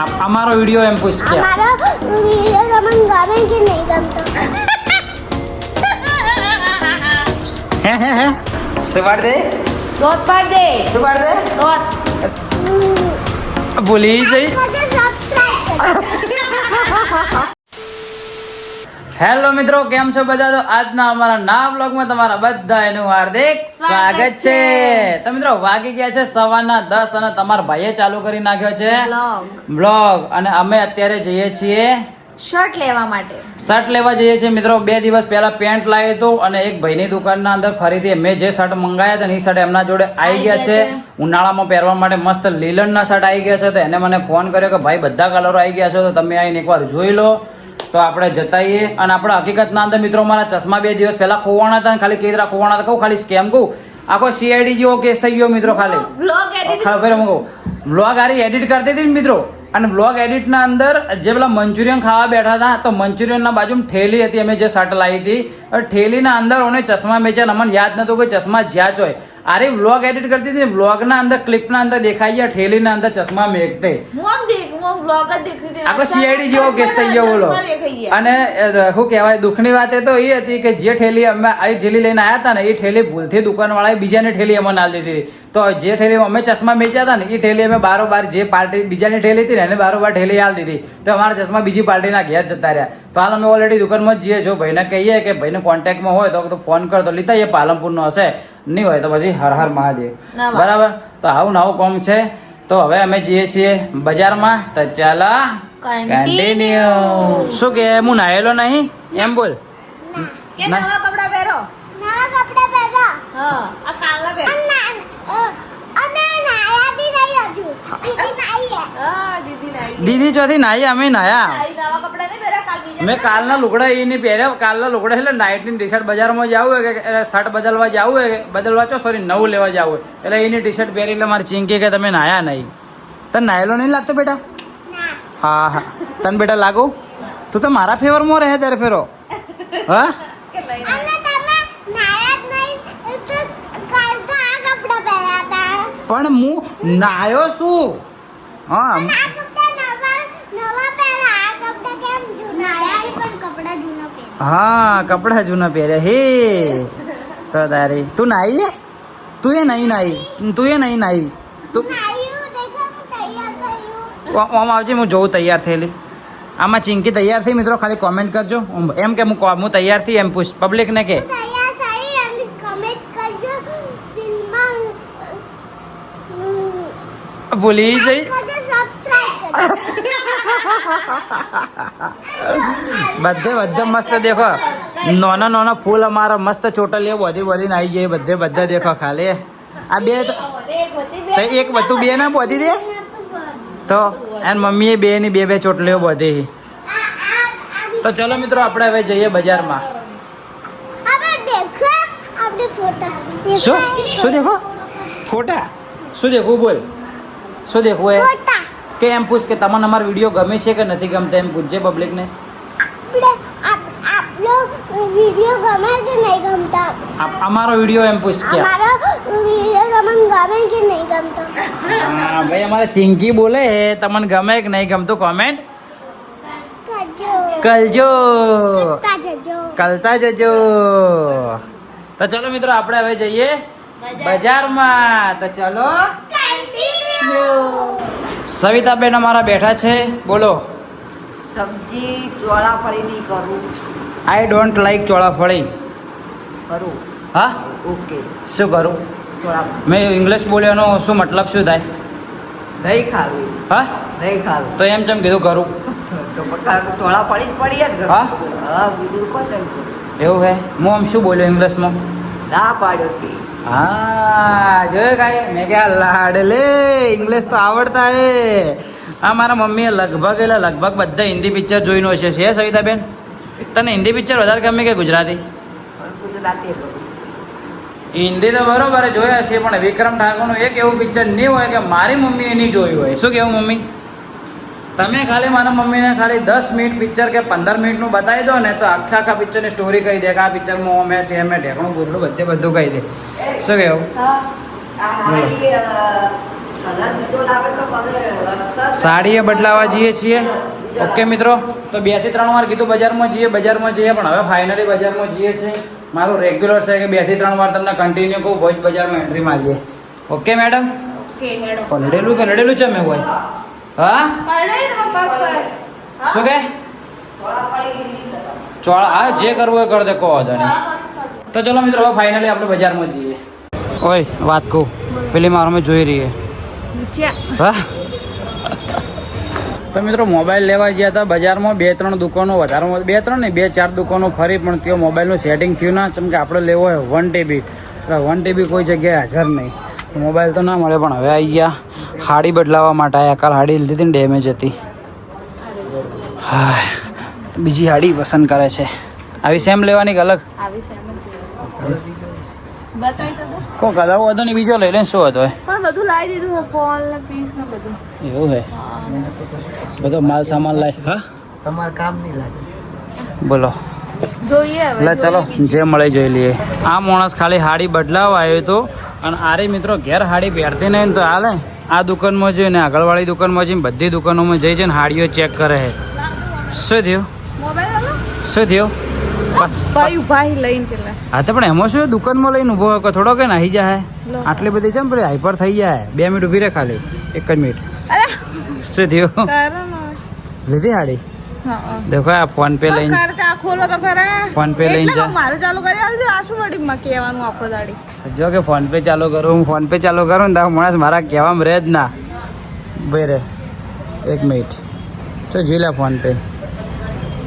અમારો વિડિયો એમ પૂછ કે અમારો વિડિયો તમને ગમે કે નહીં ગમતો? હે સુવાડ દે દોત પાડ દે. સુવાડ દે દોત. ભૂલી જઈ. સબસ્ક્રાઇબ કરો. હેલો મિત્રો, કેમ છો બધા? તો આજના અમારા નવા બ્લોગમાં તમારા બધાનું હાર્દિક સ્વાગત છે. તો મિત્રો વાગી ગયા છે 10:15 અને તમારા ભાઈએ ચાલુ કરી નાખ્યો છે બ્લોગ અને અમે અત્યારે જઈએ છીએ શર્ટ લેવા માટે. શર્ટ લેવા જઈએ છીએ મિત્રો. 2 દિવસ પહેલા પેન્ટ લાવ્યો હતો અને એક ભાઈની દુકાનના અંદર ફરીથી મેં જે શર્ટ મંગાવ્યા હતા એ શર્ટ એમના જોડે આવી ગયા છે. ઉનાળામાં પહેરવા માટે મસ્ત લીલનના શર્ટ આવી ગયા છે. તો એને મને ફોન કર્યો કે ભાઈ બધા કલરો આવી ગયા છે, તો તમે આવીને એકવાર જોઈ લો. તો આપણે જતાઈએ અને આપણે હકીકતના અંદર મિત્રો મારા ચશ્મા 2 દિવસ પહેલા ખોવાણા હતા. ખાલી કેદરા ખોવાણા હતા. કહું ખાલી સ્કેમ કહું આખો સીઆઈડી જેવો કેસ થઈ ગયો મિત્રો. ખાલી બ્લોગ એડિટ. ખબર હું કહું બ્લોગ આરી એડિટ કરતી હતી ને મિત્રો, અને બ્લોગ એડિટના અંદર જે પેલા મંચુરિયન ખાવા બેઠા હતા તો મંચુરિયનના બાજુમાં ઠેલી હતી. અમે જે શર્ટ લાવી હતી ઠેલીના અંદર ઓને ચશ્મા મેચ્યા. અમને યાદ નતું કે ચશ્મા જ્યાં જ હોય. અરે વ્લોગ એડિટ કરતી હતી, વ્લોગના અંદર ક્લિપના અંદર દેખાઈ ગયા ઠેલીના અંદર ચશ્મા મેકતે. હું બ્લોગ જ દેખતી હતી. આખો સીઆઈડી જેવો કેસ થઈ ગયો બોલો. અને શું કહેવાય, દુઃખની વાત એ તો એ હતી કે જે ઠેલી અમે આ ઠેલી લઈને આવ્યા હતા ને એ ઠેલી ભૂલથી દુકાનવાળાએ બીજાની ઠેલી અમને આલી દીધી. તો જે ઠેલી અમે ચશ્મા વેચ્યા હતા ને એ ઠેલી અમે બારોબાર જે પાર્ટી બીજાની ઠેલી હતી ને એને બારોબાર ઠેલી આલી દીધી. તો અમારા ચશ્મા બીજી પાર્ટીના ઘેર જતા રહ્યા. તો હાલ અમે ઓલરેડી દુકાનમાં જ જઈએ. જો ભાઈને કહીએ કે ભાઈને કોન્ટેક્ટમાં હોય તો ફોન કર તો લીધા. એ પાલનપુરનો હશે, નહીં હોય તો પછી હર હર મહાદેવ. બરાબર. તો આવું નવું કામ છે. તો હવે અમે જઈએ છીએ બજારમાં. તો ચાલો કન્ટિન્યુ. શું કે હું નાયેલો નહીં એમ બોલ. કે નવા કપડા પહેરો. નવા કપડા પહેરો. હા, આ કાલના પહેરો. અને નાયા બી નહીં હજુ. દીદી નાઈ છે. હા, દીદી નાઈ. દીદી ચોથી નાઈ, અમે નાયા. નાઈ નવા કપડા નહીં પહેર્યા કાલ બીજા. મેં કાલના લુગડા એ નહીં પહેર્યા. કાલના લુગડા એટલે નાઇટની ટી શર્ટ બજારમાં જવું હોય કે શર્ટ બદલવા જવું હોય, બદલવા ચો સોરી નવું લેવા જવું હોય એટલે એની ટી શર્ટ પહેરી એટલે મારી ચીંકી કે તમે નાયા નહીં. તને નાયેલો નહીં લાગતો બેટા? ના. હા હા તને બેટા લાગુ? તું તો મારા ફેવરમાં રહે દર ફેરો. હા કે નહીં અને તમે નાયા જ નહીં તો કાલ તો આ કપડા પહેર્યા હતા. પણ હું નાયો છું. હા અને આ કપડા નવા પહેર્યા. આ કપડા કેમ જૂના? નાયા પણ કપડા જૂના પહેર્યા. હા કપડા જૂના પહેર્યા હે. તો તારી તું નાઈ? તું એ નહીં નાઈ? તું એ નહીં નાઈ? તું નાયું દેખો હું તૈયાર થયું. આમ આવજે, હું જોઉં તૈયાર થયેલી. આમાં ચિંકી તૈયાર થઈ મિત્રો? ખાલી કોમેન્ટ કરજો. એમ કે હું તૈયાર થઈ એમ પૂછ પબ્લિકને કે તૈયાર થઈ અને કમેન્ટ કરજો. દિલમાં ભૂલી જઈ. કરજો, સબસ્ક્રાઇબ કરજો. બધે મસ્ત દેખો. નાના ફૂલ અમારા મસ્ત ચોટલીઓ બધી આવી જાય. બધા દેખો. ખાલી આ બે તો એક બધું બે ના બોધી દે તો એન મમ્મીએ બે ની બે ચોટલીઓ બોધી. તો ચલો મિત્રો આપણે હવે જઈએ બજારમાં. આપણે દેખો આપણે ફોટા. શું દેખો? ફોટા? શું દેખવું બોલ? શું દેખવું એ ફોટા. કે એમ પૂછ કે તમને અમારો વિડીયો ગમે છે કે નથી ગમતો એમ પૂછજે પબ્લિકને. આપણો વિડિયો ગમે કે નહીં ગમતો? અમારો વિડીયો એમ પૂછ કે અમારો વિડિયો તમને ગમે કે નહીં ગમતો? હા ભાઈ અમારે ચિંકી બોલે હે તમને ગમે કે નહીં ગમતું કોમેન્ટ કરજો. કરજો. જજો. કલતા જજો. તો ચલો મિત્રો આપણે હવે જઈએ બજારમાં. તો ચલો. સવિતાબેન અમારા બેઠા છે. બોલો. સબ્જી ચોળાફળી નહીં કરું. I don't like chorafali. કરું. હા ઓકે. શું કરું? ચોળાફળી. મેં ઇંગ્લિશ બોલ્યાનો શું મતલબ શું થાય? દહીં ખાવી. હા દહીં ખાવું. તો એમ કેમ કીધું કરું? તો ચોળાફળી જ પડી જ. હા? હા, બીજું કોણ એમ કરું? એવું હે? હું આમ શું બોલ્યો ઇંગ્લિશમાં? ના પાડ્યો કે હા જોયું કાંઈ? મેં કે લાડ લે ઇંગ્લિશ તો આવડતા હે. આ મારા મમ્મીએ લગભગ બધા હિન્દી પિક્ચર જોઈનો છે સવિતાબેન? તને હિન્દી પિક્ચર વધારે ગમે કે ગુજરાતી? ગુજરાતી કરું. હિન્દી તો બરોબર જોયા છે, પણ વિક્રમ ઠાકોરનું એક એવું પિક્ચર નહીં હોય કે મારી મમ્મીએ નહીં જોયું હોય. શું કેવું મમ્મી? તમે ખાલી મારા મમ્મીને ખાલી 10 મિનિટ પિક્ચર કે 15 મિનિટનું બતાવી દો ને તો આખા પિક્ચરની સ્ટોરી કહી દે કે આ પિક્ચરમાં અમે તે અમે ઢેકણું બોલડું બધું કહી દે. શું કેવું? હા. આ હાડી કલર બીજો લાગે તો પછી રસ્તા સાડીએ બદલાવા જઈએ છીએ. ઓકે મિત્રો, તો 2 થી 3 વાર કીધું બજારમાં જઈએ પણ હવે ફાઇનલી બજારમાં જઈએ છીએ. મારું રેગ્યુલર છે કે 2 થી 3 વાર તમને કન્ટિન્યુ કહું ભોજ બજારમાં એન્ટ્રી મારીએ. Okay madam? ઓકે હેડો. પલડેલું છે મેં હોય. હા શું કે થોડા પડી ગયેલી છે. ચોળા હા જે કરવું હોય કર દે કહો વાંધો નહીં. તો ચલો મિત્રો હવે ફાઇનલી આપણે બજારમાં જઈએ. ઓય વાત કહું, પેલી મારો મેં જોઈ રહી હા. તો મિત્રો મોબાઈલ લેવા ગયા હતા બજારમાં 2-3 દુકાનો વધારેમાં 2-3 નહીં 2-4 દુકાનો ફરી પણ ત્યાં મોબાઈલનું સેટિંગ થયું ના. ચમ કે આપણે લેવો હોય 1 TB, 1 TB કોઈ જગ્યાએ હાજર નહીં. તો મોબાઈલ તો ના મળે પણ હવે આવી ગયા હાડી બદલાવા માટે આવ્યા. કાલ હાડી લીધી હતી ને ડેમેજ હતી. હા બીજી હાડી પસંદ કરે છે. આવી સેમ લેવાની કે અલગ આવી સેમ બતાવી તો દો. કો કલર હતો ને બીજો લઈ લે શું હતો એ? પણ બધું લાવી દીધું ફોન ને પીસ ને બધું. એવું છે બધો માલ સામાન લાય. હા તમારે કામ નહીં લાગે. બોલો જોઈએ હવે. એટલે ચલો જે મળે જોઈ લઈએ. આ માણસ ખાલી હાડી બદલાવા આવ્યો હતો અને આરે મિત્રો ઘેર હાડી પહેરતી નહીં તો હાલે. આ દુકાનમાં જઈને આગળવાળી દુકાનમાં જઈને બધી દુકાનોમાં જઈ જઈને હાડીઓ ચેક કરે છે. શું થયું? મોબાઈલ આલો. શું થયું? બસ ભાઈ લઈને પેલા. હા તો પણ એમાં શું દુકાનમાં લઈને ઊભો હોય થોડો કે નાહી જાય આટલી બધી છે ને પેલી હાઈપર થઈ જાય. 2 મિનિટ ઊભી રહે ખાલી 1 જ મિનિટ. શું થયું? લીધી હાડી? દેખો આ ફોન પે લઈને ખોલો તો ખરા. ફોન પે લઈને જા. મારું ચાલુ કરી આલજો. આ શું વડી માં કહેવાનું આખો દાડી. જો કે ફોન પે ચાલુ કરું હું ફોન પે ચાલુ કરું ને તો માણસ મારા કહેવામાં રહે જ ના. ભાઈ રે 1 મિનિટ તો જોઈ લે ફોન પે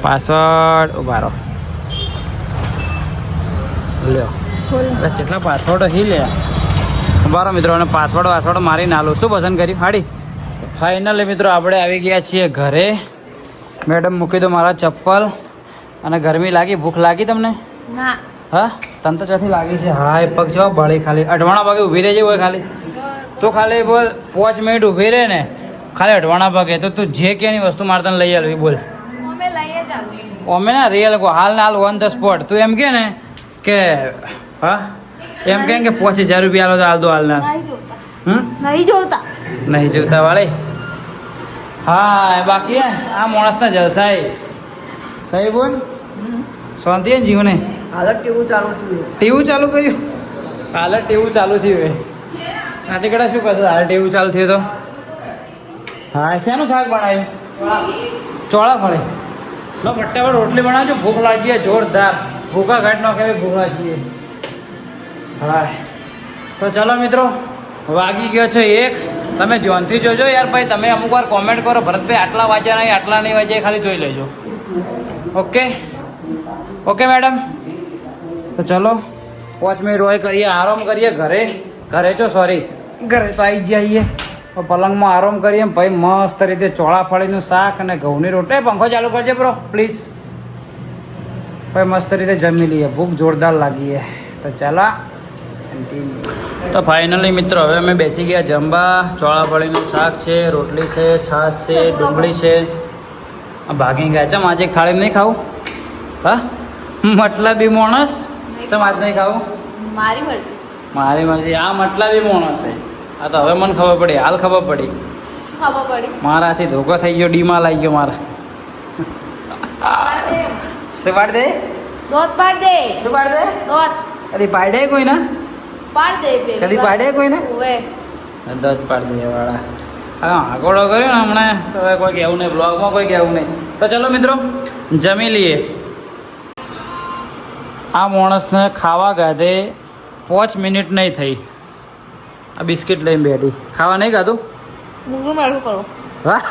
પાસવર્ડ ઉભા રહો લ્યો. કેટલા પાસવર્ડ હી લે બરો મિત્રો અને પાસવર્ડ મારી નાલું. શું પસંદ કર્યું હાડી? ફાઇનલી મિત્રો આપણે આવી ગયા છીએ ઘરે. મેડમ મૂકી દો મારા ચપ્પલ. અને ગરમી લાગી ભૂખ લાગી તમને? ના હા તને તો ચોથી લાગી છે. હા એ પગ જવા બળી ખાલી અઢવાણા પગે ઊભી રહેજે હોય ખાલી તો ખાલી બોલ 5 મિનિટ ઊભી રહે ને ખાલી અઢવાણા પગે તો તું જે કે એની વસ્તુ મારે તને લઈ આવવી બોલ. અમે લઈએ ચાલશું. અમે ના રિયલ હાલ ને હાલ ઓન ધ સ્પોટ. તું એમ કે ને કે હા એમ કે 5000 રૂપિયા આલો તો હાલ દો હાલ ના. નહીં જોતા. નહીં જોતા વાળી. હા બાકી આ માણસના જલસાઈ સહી બોલ. શાંતિ ને જીવને હાલત કેવું ચાલુ થયું? ટીવું ચાલુ કર્યું? હાલ ટીવું ચાલુ થયું. નાટી કડા શું કરતો હાલ ટીવું ચાલુ થયું તો? હા શેનું શાક બનાવ્યું? ચોળા ફળે લો ફટાફટ રોટલી બનાવજો. ભૂખ લાગી જોરદાર. ભૂખા ઘાટ નો કહેવાય ભૂખ લાગી. હા તો ચાલો મિત્રો વાગી ગયો છે 1. તમે ધ્યાનથી જોજો યાર ભાઈ. તમે અમુક વાર કોમેન્ટ કરો ભરતભાઈ આટલા વાગ્યા નહીં આટલા નહીં વાગ્યા ખાલી જોઈ લેજો. ઓકે ઓકે મેડમ તો ચલો 5 મિનિટ હોય કરીએ આરામ કરીએ ઘરે છો સોરી ઘરે તો આવી જઈએ પલંગમાં આરામ કરીએ ભાઈ. મસ્ત રીતે ચોળા ફળીનું શાક અને ઘઉંની રોટલી. પંખો ચાલુ કરજે બ્રો પ્લીઝ. ભાઈ મસ્ત રીતે જમી લઈએ. ભૂખ જોરદાર લાગી તો ચાલો. તો ફાઇનલી મિત્રો હવે અમે બેસી ગયા જમવા. ચોળા ફળીનું શાક છે, રોટલી છે, છાશ છે, ડુંગળી છે. ભાગી ગયા. ચમ આજે એક થાળી નહીં ખાવું? હા મતલબી માણસ. ચમ આજ નહીં ખાવું? મારી મરજી. મારી મરજી. આ મતલબી માણસ છે. આ તો હવે મને ખબર પડી. હાલ ખબર પડી. ખબર પડી. મારાથી ધોકો થઈ ગયો. ડીમાં લાગી ગયો મારા. શું પાડ દે? દોત પાડ દે. શું પાડ દે? દોત કદી પાડે કોઈ ના? પાડ દે બે. કદી પાડે કોઈ ને? ઓવે દોત પાડ દે વાળા. હા આગોળો કર્યો ને હમણાં તો હવે કોઈ કહેવું નહીં. બ્લોગમાં કોઈ કહેવું નહીં. તો ચલો મિત્રો જમી લઈએ. આ માણસને ખાવા ગાધે 5 મિનિટ નહીં થઈ. આ બિસ્કિટ લઈને બેઠી. ખાવા નહીં ખાધું? મૂંગું મેળવું કરો. હા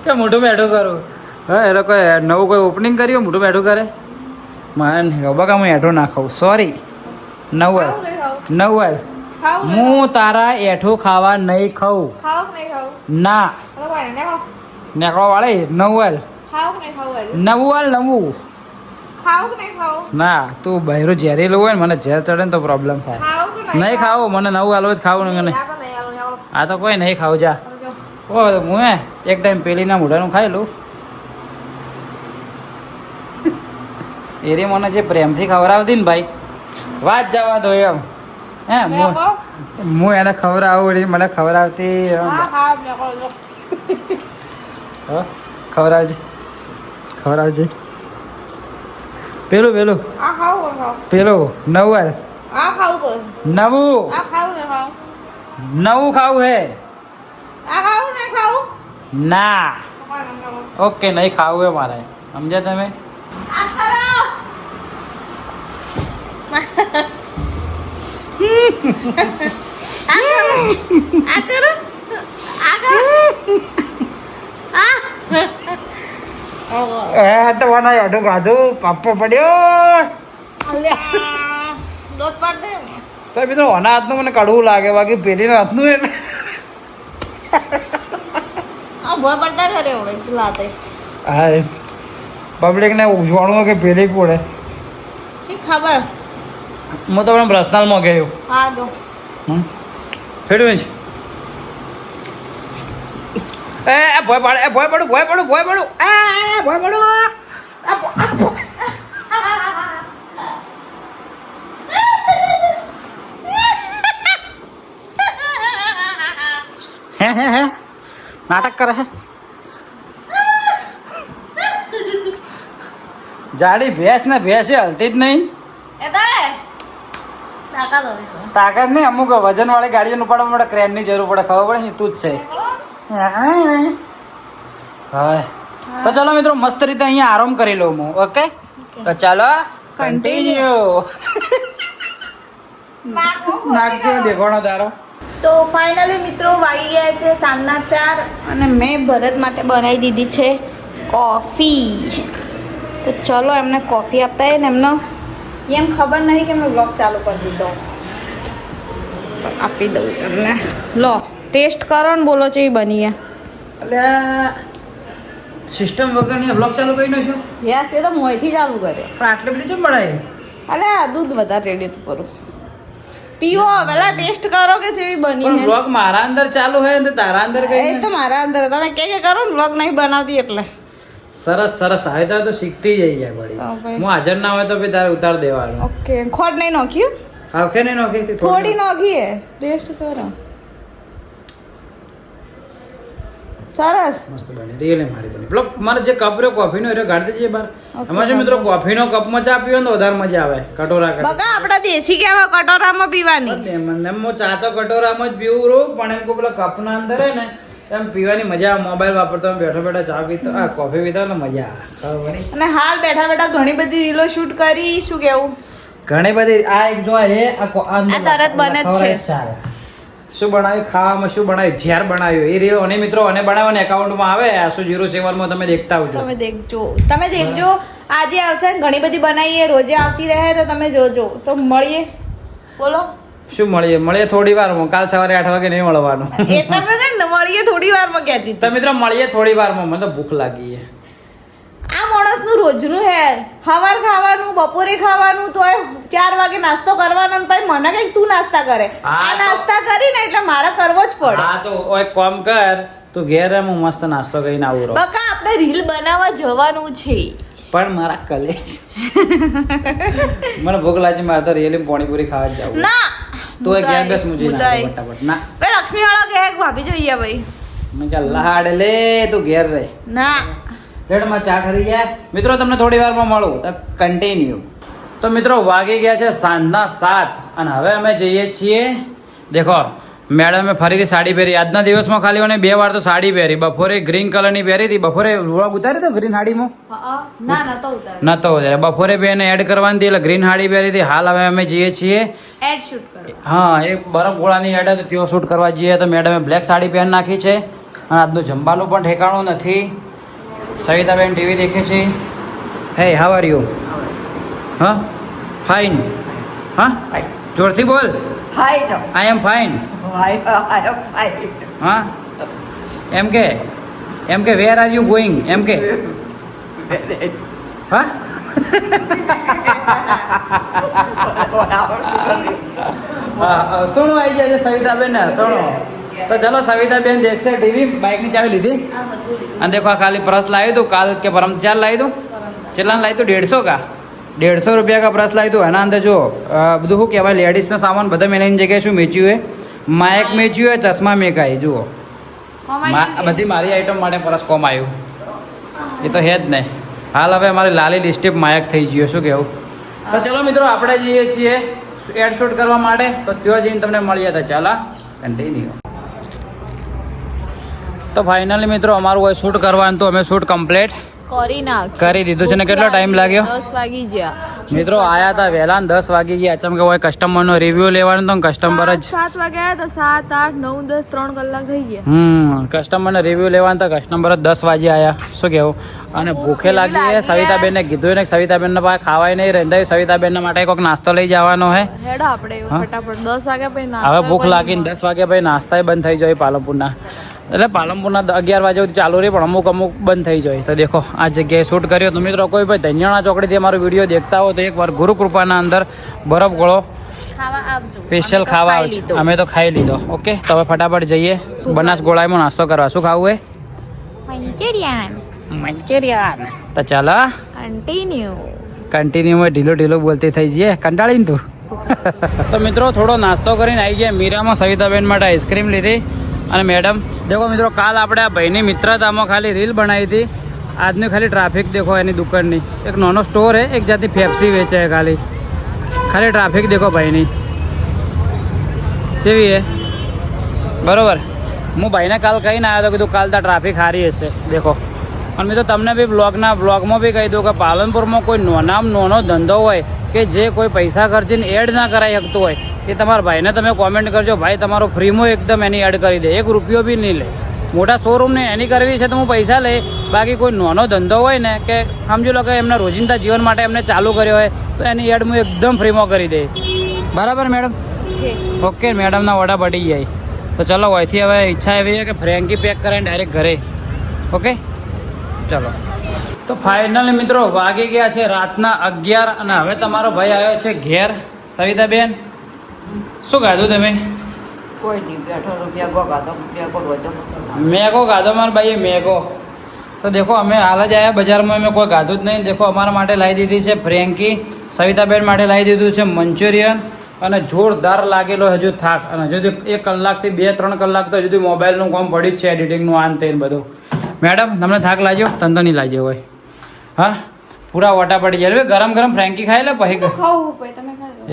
કે મોઢું બેઠું કરું? હા એ લોકો નવું કોઈ ઓપનિંગ કર્યું મોઢું બેઠું કરે? મારે નહીં ખબર બકા હું એઠું ના ખાઉં સોરી. નવલ નવલ હું તારા એઠું ખાવા નહીં ખાઉં. ખાવ કે નહીં ખાવ? ના તો કોઈ ને ખાવ. નેકળો વાળી નવલ ખાવ કે નહીં ખાવ? નવું નવું ખાવ કે નહીં ખાવ? ના તું બહેરું ઝેરીલું હોય ને મને ઝેર ચડે ને તો પ્રોબ્લેમ થાય. ખાવ કે નહીં ખાવું મને નવું હાલવું જ ખાવું ને મને. આ તો નહીં આલો. આ તો કોઈ નહીં ખાવું જા. ઓ હું એક ટાઈમ પેલીના મોઢાનું ખાઈ લઉં. એરી મને જે પ્રેમથી ખવડાવતી ને ભાઈ વાત જવા દો એમ. હે હું એને ખવડાવું રી મને ખવડાવતી હા, ખવડાવજે ખવડાવજે પેલું પેલું પેલું નવું નવું નવું ખાવું હે ના ઓકે નહીં ખાવું હે મારે સમજ્યા તમે ગાજુ પાપો પડ્યો તો મિત્રો ઓના હાથનું મને કડવું લાગે બાકી પેલીના હાથનું એને હા પબ્લિક ને ઉજવાણું કે પેલી કોડે ખબર હું તો પર્સનલમાં ગયો હા જો ફેડવું છે એ ભોય પાડે ભોય પડું ભોય પડું ભોય પડું ભોય પડું હે નાટક કરે હે જાડી ભેંસ ને ભેંસે હલતી જ નહીં તાકાત નહીં અમુક વજન વાળી ગાડીઓ ઉપાડવા માટે ક્રેન ની જરૂર પડે ખબર પડે ને તું જ છે હા તો ચાલો મિત્રો મસ્ત રીતે અહીંયા આરામ કરી લઉં હું ઓકે તો ચાલો કન્ટિન્યુ નાખજો દેખાણો તારો તો ફાઇનલી મિત્રો વાગી ગયા છે સાંજના 4 અને મેં ભરત માટે બનાવી દીધી છે કોફી તો ચલો એમને કોફી આપતા હોય ને એમનો એમ ખબર નહીં કે મેં બ્લોગ ચાલુ કરી દીધો તો આપી દઉં એમને લો ટેસ્ટ કરો ને બોલો છે એ બની એટલે સિસ્ટમ વગરની બ્લોગ ચાલુ કરી નાખ્યો યસ એ તો મોંથી ચાલુ કરે પણ આટલી બધી કેમ બનાવી અલે દૂધ વધારે રેડી હતું કરું પીવો પેલા ટેસ્ટ કરો કે જેવી બની પણ છે બ્લોગ મારા અંદર ચાલુ હે તો તારા અંદર કઈ એ તો મારા અંદર તમે કે કરો ને બ્લોગ નહીં બનાવતી એટલે સરસ સરસ આવે તારે તો શીખતી જઈ જાય તો બળી ભાઈ. હું હાજર ના હોય તો બી તારે ઉતાર દેવાનું ઓકે ખોટ નહીં નાખ્યું આવકે નહીં નોખી થોડી નાખીએ ટેસ્ટ કરો સરસ મસ્ત બની રિયલી મારી બની બ્લોગ મારે જે કપ રહ્યો કોફીનો એ ગાડી દેજે બાર Okay, એમાં જો મિત્રો કોફીનો કપમાં ચા પીવો ને તો વધારે મજા આવે કટોરા કરતા બકા આપડા દેશી કેવા કટોરામાં પીવાની મને હું ચા તો કટોરામાં જ પીવું રહું પણ એમ કહું પેલા કપના અંદર હે ને એમ પીવાની મજા આવે મોબાઈલ વાપરતો બેઠો બેઠા ચા પીતો આ કોફી પીતો ને મજા આવે ખબર પડી અને હાલ બેઠા બેઠા ઘણી બધી રીલો શૂટ કરી શું કેવું ઘણી બધી આ એક જો હે આ તરત બને જ છે. શું બનાવ્યું ખાવામાં શું બનાવ્યું ઝેર બનાવ્યું એ રીલ અને મિત્રો અને બનાવવાના એકાઉન્ટમાં આવે 807 માં તમે દેખતા આવજો તમે દેખજો આજે આવશે ને ઘણી બધી બનાવીએ રોજે આવતી રહે તો તમે જોજો તો મળીએ બોલો શું મળીએ થોડી વારમાં કાલ સવારે 8 વાગે નહીં મળવાનું એ તમે ને મળીએ થોડી વારમાં કહેતી તો મિત્રો મળીએ થોડી વારમાં મને તો ભૂખ લાગી છે આ માણસનું રોજનું હે સવાર ખાવાનું બપોરે ખાવાનું તો 4 વાગે નાસ્તો કરવાનો ને પછી મને કઈક તું નાસ્તા કરે હા આ તો- નાસ્તા કરી ને એટલે મારે કરવો જ પડે હા તો એક કામ કર તું ઘેર આવ, હું મસ્ત નાસ્તો કરીને આવું રહું બકા આપણે રીલ બનાવવા જવાનું છે પણ મારા કલે મને ભૂખ લાગી મારે તો રિયલી પાણીપુરી ખાવા જ જાવું ના તું એ ઘેર બેસ મુજી બુધાઈ. ફટાફટ ના બે લક્ષ્મી વાળા કે ભાભી જોઈએ ભાઈ મેં કે લાડ લે તું ઘેર રહે ના રેડમાં ચા ઠરી જાય મિત્રો તમને થોડી વારમાં મળું તો કન્ટિન્યુ તો મિત્રો વાગી ગયા છે સાંજના 7 અને હવે અમે જઈએ છીએ દેખો મેડમે ફરીથી સાડી પહેરી આજના દિવસમાં ખાલી મને 2 વાર તો સાડી પહેરી બપોરે ગ્રીન કલરની પહેરી હતી બપોરે વ્લોગ ઉતારી તો ગ્રીન સાડીમાં ના ના તો ઉતાર નતો ઉતારે બપોરે બેને એડ કરવાની હતી એટલે ગ્રીન સાડી પહેરી હતી હાલ હવે અમે જઈએ છીએ એડ શૂટ કરો હા એ બરફ ગોળાની એડ હતી ત્યાં શૂટ કરવા જઈએ તો મેડમે બ્લેક સાડી પહેરી નાખી છે અને આજનું જમવાનું પણ ઠેકાણું નથી સવિતાબેન ટીવી દેખે છે હે હાવ આર યુ હા ફાઇન હા જોરથી બોલ હાય આઈ એમ ફાઇન હાય હા એમ કે વેર આર યુ ગોઈંગ એમ કે હા હા સોણું આવી જાય છે સવિતાબેન ને સોણું તો ચલો સવિતાબેન દેખશે ટીવી બાઇકની ચાવી લીધી આ બધું લીધું અને દેખો આ ખાલી પરસ લાવ્યું તું કાલ કે પરમ ચાર લાવ્યું તું કેટલાને લાવ્યું તું 150 કા ₹150 का ब्रश लाई तो એના અંદર જો બધું શું કહેવાય લેડીઝનો સામાન બધા મેં એની જગ્યાએ શું મેચ્યું હે માયક મેચ્યું હે ચશ્મા મેકાય જુઓ બધી મારી આઈટમ માટે પરસ કોમ આવ્યું એ તો હે જ નહીં હાલ હવે અમારી લાલી લિસ્ટિપ માયક થઈ ગયો શું કહેવું તો ચલો મિત્રો આપણે જઈએ છીએ એડ શૂટ કરવા માટે તો ત્યાં જઈને તમને મળીએ તો ચાલા કન્ટિન્યુ તો ફાઇનલી મિત્રો અમારું હોય શૂટ કરવાનું તો અમે શૂટ કમ્પ્લીટ કરી દીધું છે ને કેટલો ટાઈમ લાગ્યો 10 વાગી ગયા મિત્રો આયા હતા વહેલા 10 વાગી ગયા અચમકે હોય કસ્ટમરનો રિવ્યુ લેવાનો તો કસ્ટમર જ 7 વાગ્યા તો 7 8 9 10 3 કલાક થઈ ગયા કસ્ટમરનો રિવ્યુ લેવાનો તો કસ્ટમર જ 10 વાગે આયા શું કેવું અને ભૂખે લાગી છે સવિતાબેનને કીધું ને સવિતાબેનને પાસે ખાવાય નહીં રહેતા સવિતાબેનના માટે કોઈક નાસ્તો લઈ જવાનો હે હેડો આપણે ફટાફટ 10 વાગ્યા પછી હવે ભૂખ લાગીને 10 વાગ્યા પછી નાસ્તાય બંધ થઈ જાય પાલનપુરના એટલે પાલનપુરના 11 વાગે સુધી ચાલુ રહી પણ અમુક બંધ થઈ જાય તો દેખો આ જગ્યાએ શૂટ કર્યો તો મિત્રો કોઈ ભાઈ ધન્યાણા ચોકડીથી અમારો વિડીયો દેખતા હો તો એકવાર ગુરુ કૃપાના અંદર બરફ ગોળો ખાવા આવજો સ્પેશિયલ ખાવા આવજો અમે તો ખાઈ લીધો ઓકે તો હવે ફટાફટ જઈએ બનાસ ગોળાઈમાં નાસ્તો કરવા શું ખાવું મંચુરિયન તો ચાલો કન્ટિન્યુમાં ઢીલો બોલતી થઈ જઈએ કંટાળીને તું તો મિત્રો થોડો નાસ્તો કરીને આવી ગયા મીરામાં સવિતાબેન માટે આઈસ્ક્રીમ લીધી અને મેડમ દેખો મિત્રો કાલ આપણે આ ભાઈની મિત્રતામાં ખાલી રીલ બનાવી હતી આજની ખાલી ટ્રાફિક દેખો એની દુકાનની એક નાનો સ્ટોર હે એક જાતની ફેપ્સી વેચે ખાલી ટ્રાફિક દેખો ભાઈની કેવી હે બરોબર હું ભાઈને કાલ કહીને આવ્યો તો કીધું કાલ ત્યાં ટ્રાફિક સારી હશે દેખો અને મેં તો તમને બી બ્લોગમાં બી કહી દઉં કે પાલનપુરમાં કોઈ નાનો ધંધો હોય કે જે કોઈ પૈસા ખર્ચીને એડ ના કરાવી શકતું હોય એ તમારા ભાઈને તમે કોમેન્ટ કરજો ભાઈ તમારો ફ્રીમાં એકદમ એની એડ કરી દે ₹1 બી નહીં લે મોટા શોરૂમને એની કરવી છે તો હું પૈસા લે બાકી કોઈ નાનો ધંધો હોય ને કે સમજી લો કે એમના રોજિંદા જીવન માટે એમને ચાલુ કર્યો હોય તો એની એડ હું એકદમ ફ્રીમાં કરી દે બરાબર મેડમ ઓકે મેડમના ઓર્ડર પડી જાય તો ચલો અહીંથી હવે ઈચ્છા એવી છે કે ફ્રેન્કી પેક કરીને ડાયરેક્ટ ઘરે ઓકે ચલો તો ફાઇનલી મિત્રો વાગી ગયા છે રાતના 11 અને હવે તમારો ભાઈ આવ્યો છે ઘેર સવિતાબેન શું ખાધું તમે કોઈ નહીં બેઠો રૂપિયા ગોગાતો મેગો ખાધો મારા ભાઈએ મેગો તો દેખો અમે હાલ જ આવ્યા બજારમાં અમે કોઈ ખાધું જ નહીં દેખો અમારા માટે લાવી દીધી છે ફ્રેન્કી સવિતાબેન માટે લાવી દીધું છે મંચુરિયન અને જોરદાર લાગેલો હજુ થાક અને હજુ 1 કલાકથી 2-3 કલાક તો હજુ મોબાઈલનું કામ પડી જ છે એડિટિંગનું આન તે બધું મેડમ તમને થાક લાગ્યો તને તો નહીં લાગ્યો હોય હા પૂરા વટા પડી જાય ગરમ ફ્રેન્કી ખાઈ લે પછી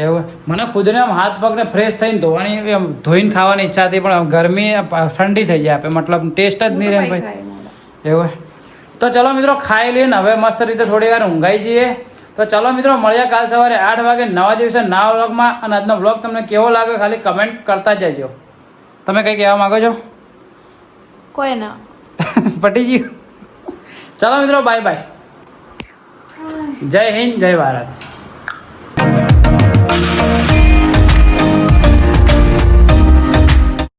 એવું મને ખુદને આમ હાથ પગને ફ્રેશ થઈને ધોઈને ખાવાની ઈચ્છા હતી પણ ગરમી ઠંડી થઈ જાય આપે મતલબ ટેસ્ટ જ નહીં રહે ભાઈ એવું તો ચલો મિત્રો ખાઈ લઈને હવે મસ્ત રીતે થોડી વાર ઊંઘાઈ જઈએ તો ચલો મિત્રો મળ્યા કાલ સવારે 8 વાગે નવા દિવસે નવા વ્લોગમાં અને આજનો વ્લોગ તમને કેવો લાગે ખાલી કમેન્ટ કરતા જજો તમે કંઈ કહેવા માંગો છો કોઈ ના પટી ગયું ચલો મિત્રો બાય બાય જય હિન્દ જય ભારત